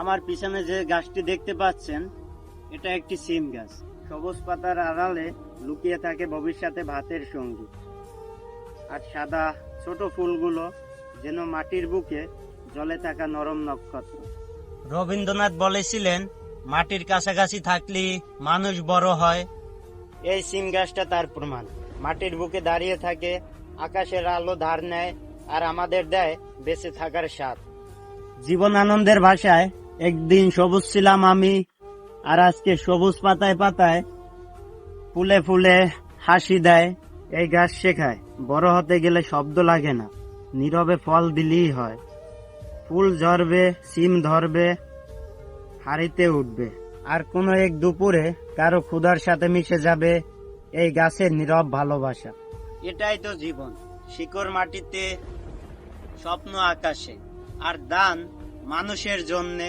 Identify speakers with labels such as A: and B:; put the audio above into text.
A: আমার পিছনে যে গাছটি দেখতে পাচ্ছেন, এটা একটি সিম গাছ। সবুজ পাতার আড়ালে লুকিয়ে থাকে ভবিষ্যতে ভাতের সঙ্গী। আর সাদা ছোট ফুলগুলো যেন মাটির বুকে জলে থাকা নরম নক্ষত্র। রবীন্দ্রনাথ বলেছিলেন, মাটির কাছাকাছি থাকলে মানুষ বড় হয়। এই সিম গাছটা তার প্রমাণ। মাটির বুকে দাঁড়িয়ে থাকে, আকাশের আলো ধার নেয়, আর আমাদের দেয় বেঁচে থাকার স্বাদ। জীবন আনন্দের ভাষায়, একদিন সবুজ ছিলাম আমি, আর আজকে সবুজ পাতায় পাতায় ফুলে ফুলে হাসি দেয়। এই গাছ শেখায়, বড় হতে গেলে শব্দ লাগে না, নীরবে ফল দিলেই হয়। ফুল ঝরবে, সিম ধরবে, হাড়িতে উঠবে, আর কোনো এক দুপুরে কারো ক্ষুধার সাথে মিশে যাবে এই গাছের নীরব ভালোবাসা। এটাই তো জীবন, শিকড় মাটিতে, স্বপ্ন আকাশে, আর দান মানুষের জন্যে।